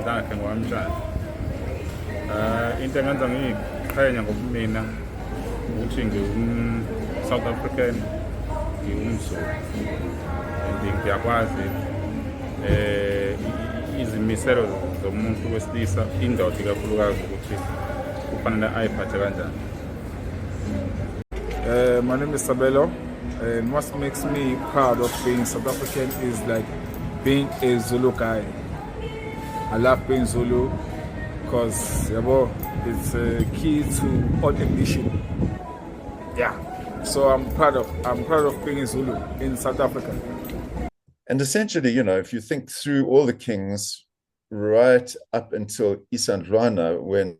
zakhe ngokwamshado. Into engenza ngiyiqhenya ngobumina ukuthi ngiwum-South African, ngiwumZulu, and ngiyakwazi izimiselo zomuntu wesilisa, indoda ikakhulukazi, ukuthi kufanele ayiphathe kanjani. My name is Sabelo, and what makes me proud of being South African is like being a Zulu guy. I love being Zulu because it's a key to all ambition. Yeah, so I'm proud of being a Zulu in South Africa. And essentially, if you think through all the kings right up until Isandlwana, when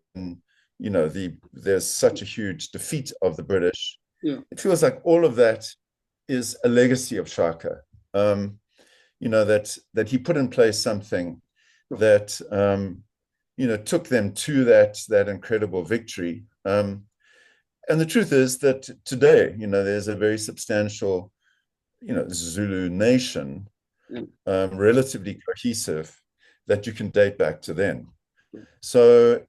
there's such a huge defeat of the British, it feels like all of that is a legacy of Shaka. That he put in place something that took them to that incredible victory. And the truth is that today, there's a very substantial, Zulu nation, relatively cohesive, that you can date back to then. So,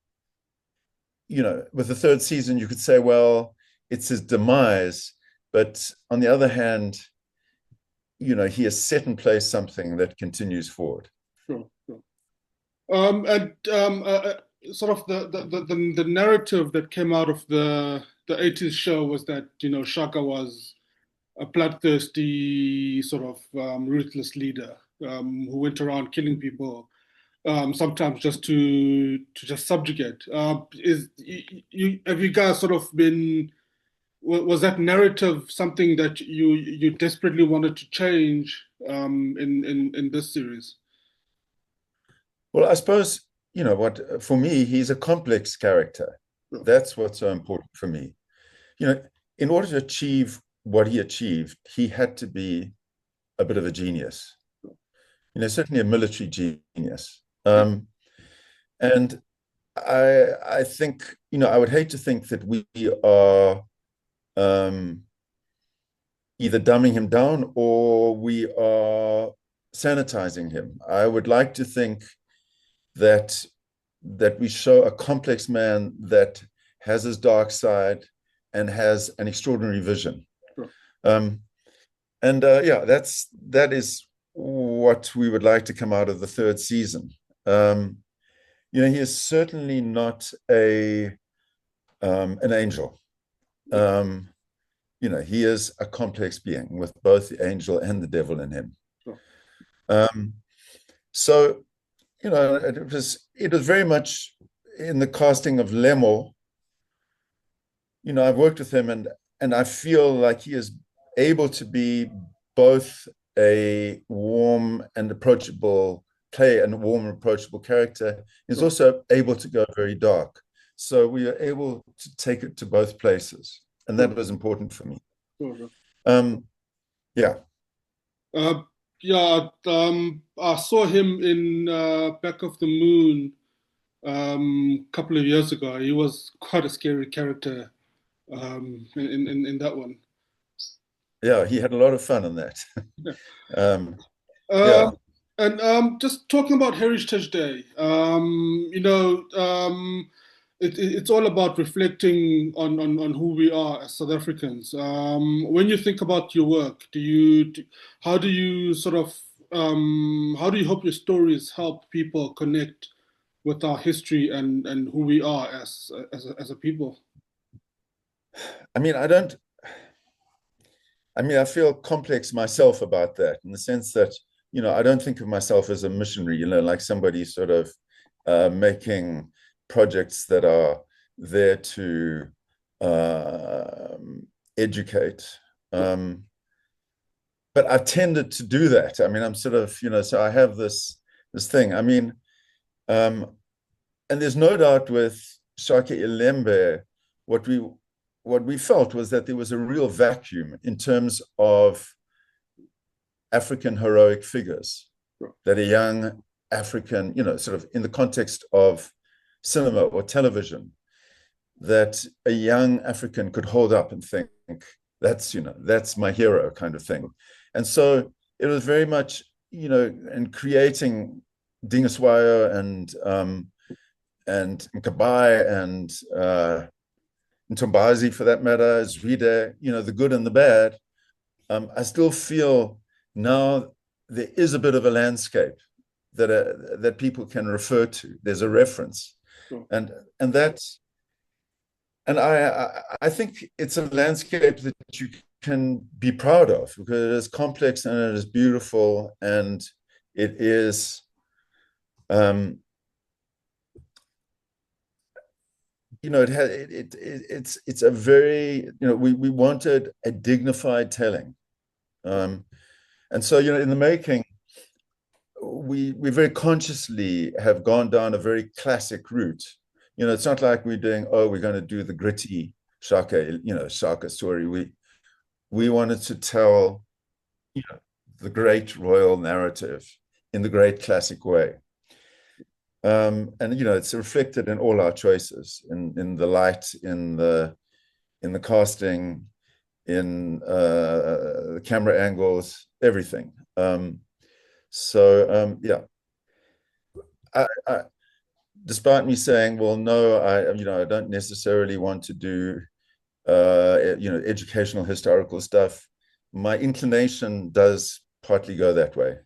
with the third season, you could say, well, it's his demise, but on the other hand, he has set in place something that continues forward. Sure. Sort of the narrative that came out of the 80s show was that Shaka was a bloodthirsty, sort of ruthless leader who went around killing people, sometimes just to subjugate. Have you guys sort of been? Was that narrative something that you desperately wanted to change in this series? Well, I suppose, for me, he's a complex character. Sure. That's what's so important for me. In order to achieve what he achieved, he had to be a bit of a genius. Certainly a military genius. And I think, I would hate to think that we are either dumbing him down or we are sanitizing him. I would like to think that we show a complex man that has his dark side and has an extraordinary vision. Sure. That is what we would like to come out of the third season. He is certainly not an angel. He is a complex being with both the angel and the devil in him. Sure. So, it was very much in the casting of Lemo. I've worked with him and I feel like he is able to be both a warm and approachable play and a warm and approachable character. He's also able to go very dark. So we are able to take it to both places. And that was important for me. Sure. I saw him in Back of the Moon a couple of years ago. He was quite a scary character in that one. Yeah, he had a lot of fun on that. And just talking about Heritage Day, it's all about reflecting on who we are as South Africans. When you think about your work, how do you hope your stories help people connect with our history and who we are as a people? I feel complex myself about that, in the sense that, I don't think of myself as a missionary, like somebody sort of making projects that are there to educate. But I tended to do that. I'm sort of, so I have this thing. And there's no doubt with Shaka Ilembe, what we felt was that there was a real vacuum in terms of African heroic figures, that a young African, sort of in the context of cinema or television, that a young African could hold up and think, that's my hero kind of thing. And so it was very much, in creating Dingiswayo and Mkabai and Ntombazi, for that matter, Zwide, the good and the bad, I still feel now there is a bit of a landscape that people can refer to. There's a reference, Sure. and I think it's a landscape that you can be proud of, because it is complex and it is beautiful, and it is it's a very, we wanted a dignified telling, and so in the making, we very consciously have gone down a very classic route. It's not like we're going to do the gritty Shaka story. We wanted to tell the great royal narrative in the great classic way. And it's reflected in all our choices, in the light, in the casting, in the camera angles, everything. Despite me saying, well, no, I don't necessarily want to do educational historical stuff, my inclination does partly go that way.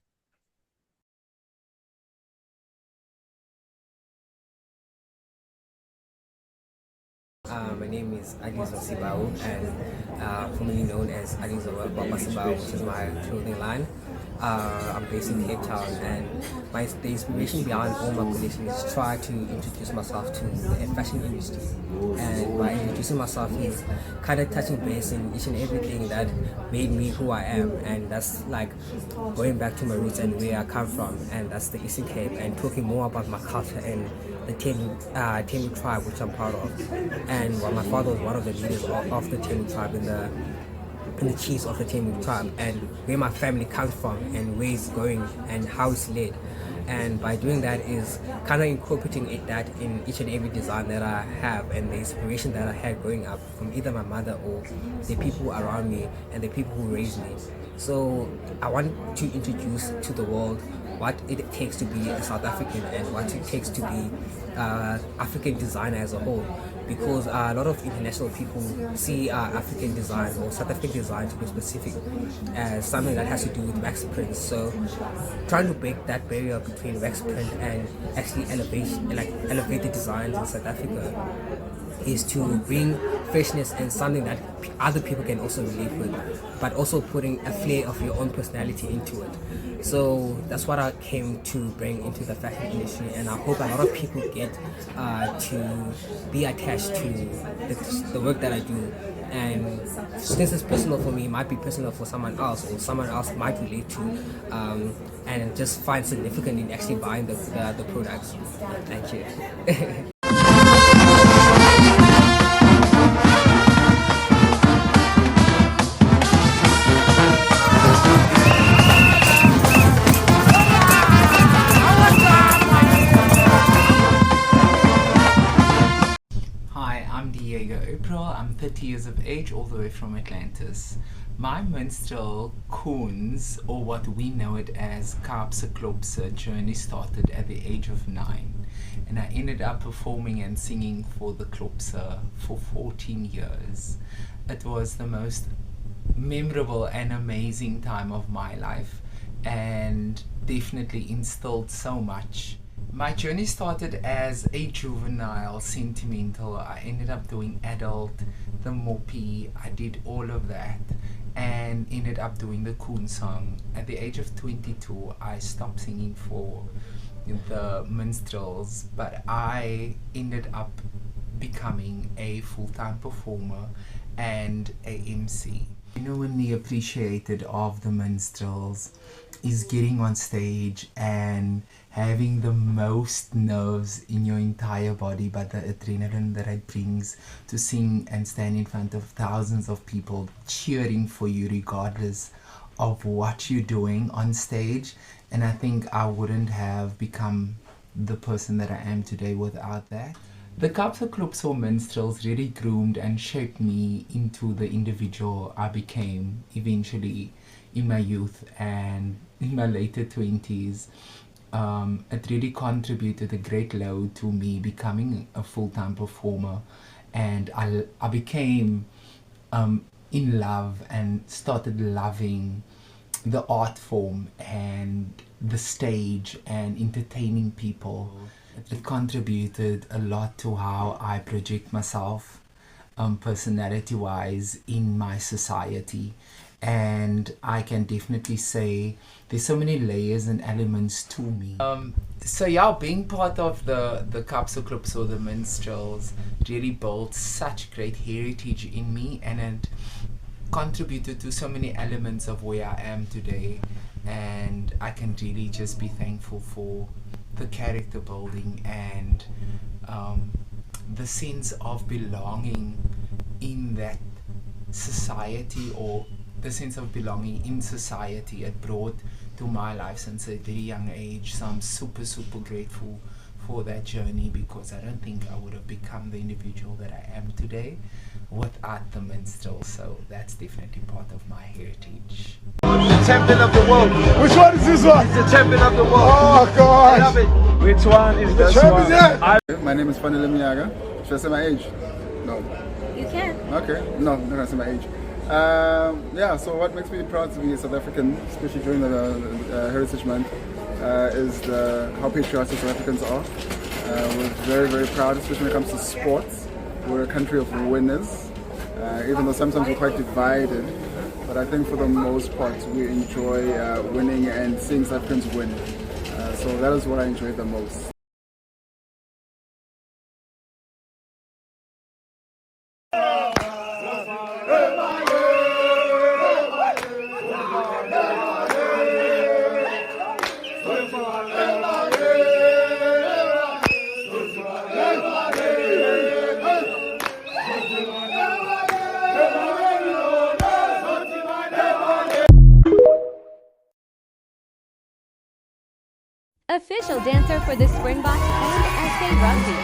My name is Alizo Sibau, and formerly known as Alizo Baba Sibau, which is my clothing line. I'm based in Cape Town, and the inspiration behind all my collection is to try to introduce myself to the fashion industry. And by introducing myself is kind of touching base in each and everything that made me who I am, and that's like going back to my roots and where I come from, and that's the Eastern Cape, and talking more about my culture and the Temu tribe, which I'm proud of. And my father was one of the leaders of the Temu tribe and the chiefs of the Temu tribe, and where my family comes from and where it's going and how it's led. And by doing that is kind of incorporating that in each and every design that I have, and the inspiration that I had growing up from either my mother or the people around me and the people who raised me. So I want to introduce to the world what it takes to be a South African and what it takes to be African designer as a whole, because a lot of international people see African design or South African design, to be specific, as something that has to do with wax prints. So trying to break that barrier between wax print and actually elevate the designs in South Africa is to bring freshness and something that other people can also relate with, but also putting a flair of your own personality into it. So that's what I came to bring into the fashion industry, and I hope a lot of people get to be attached to the work that I do. And since it's personal for me, it might be personal for someone else, or someone else might relate to, and just find significant in actually buying the products. Thank you. I'm 30 years of age, all the way from Atlantis. My minstrel Koens, or what we know it as Kaapse Klopse, journey started at the age of 9, and I ended up performing and singing for the Klopse for 14 years. It was the most memorable and amazing time of my life, and definitely instilled so much. My journey started as a juvenile, sentimental. I ended up doing adult, the moppy, I did all of that, and ended up doing the Koen song. At the age of 22, I stopped singing for the minstrels, but I ended up becoming a full-time performer and a MC. Genuinely appreciated of the minstrels is getting on stage and having the most nerves in your entire body, but the adrenaline that it brings to sing and stand in front of thousands of people cheering for you regardless of what you're doing on stage. And I think I wouldn't have become the person that I am today without that. The Kaapse Klopse or minstrels really groomed and shaped me into the individual I became eventually in my youth and in my later 20s. it really contributed a great load to me becoming a full-time performer, and I became in love and started loving the art form and the stage and entertaining people. It contributed a lot to how I project myself personality wise in my society, and I can definitely say there's so many layers and elements to me. So yeah, being part of the Kapsa Clubs or the Minstrels really built such great heritage in me, and it contributed to so many elements of where I am today, and I can really just be thankful for the character building and the sense of belonging in that society, or the sense of belonging in society it brought to my life since a very young age. So I'm super grateful for that journey, because I don't think I would have become the individual that I am today without the minstrel. So that's definitely part of my heritage. The champion of the world. Which one is this one? He's the champion of the world. Oh, I love God. it. Which one is this one? My name is Fanele Miaga. Should I say my age? No. You can. Okay. No, I'm not going to say my age. Yeah, so what makes me proud to be a South African, especially during the Heritage Month, is how patriotic South Africans are. We're very proud, especially when it comes to sports. We're a country of winners, even though sometimes we're quite divided. But I think for the most part, we enjoy winning and seeing South Africans win. So that is what I enjoy the most. Official dancer for the Springboks and SA Rugby.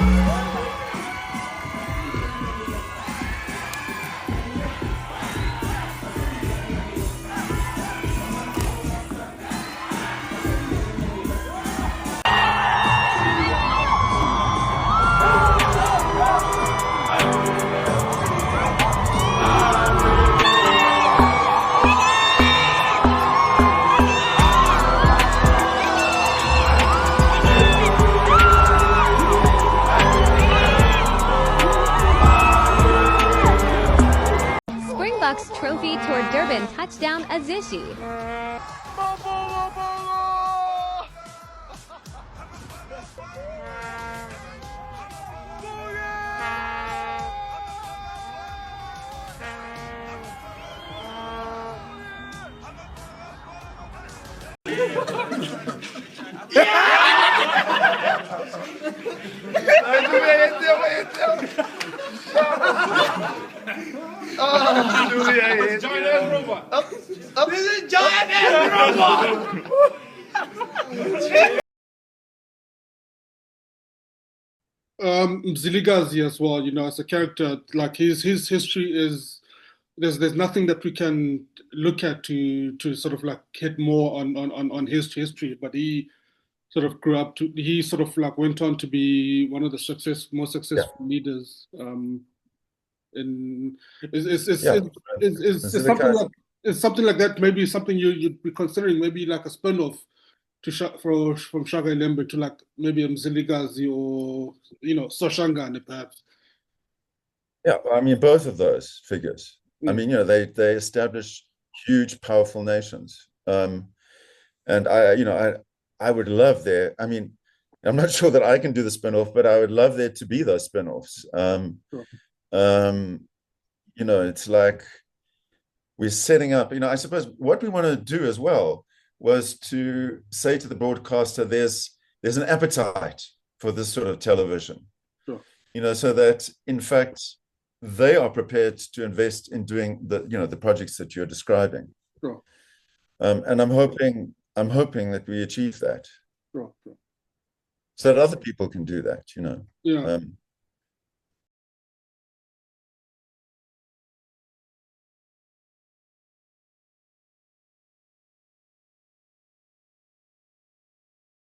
Springboks trophy toward Durban touchdown Azizi. This is giant ass robot. Mzilikazi as well, you know, as a character, like his history is there's nothing that we can look at to sort of like hit more on his history, but he sort of grew up to he sort of like went on to be one of the most successful leaders. And it's something like that. Maybe something you'd be considering, maybe like a spin-off to from Shaka Ilembe to like maybe Mzilikazi or Soshangane perhaps. Yeah, I mean both of those figures. I mean, they established huge, powerful nations. And I would love there. I mean, I'm not sure that I can do the spin-off, but I would love there to be those spin-offs. Sure. It's like we're setting up, I suppose what we want to do as well was to say to the broadcaster, there's an appetite for this sort of television, sure. So that in fact they are prepared to invest in doing the projects that you're describing. Sure. And I'm hoping that we achieve that. Sure. So that other people can do that, Yeah.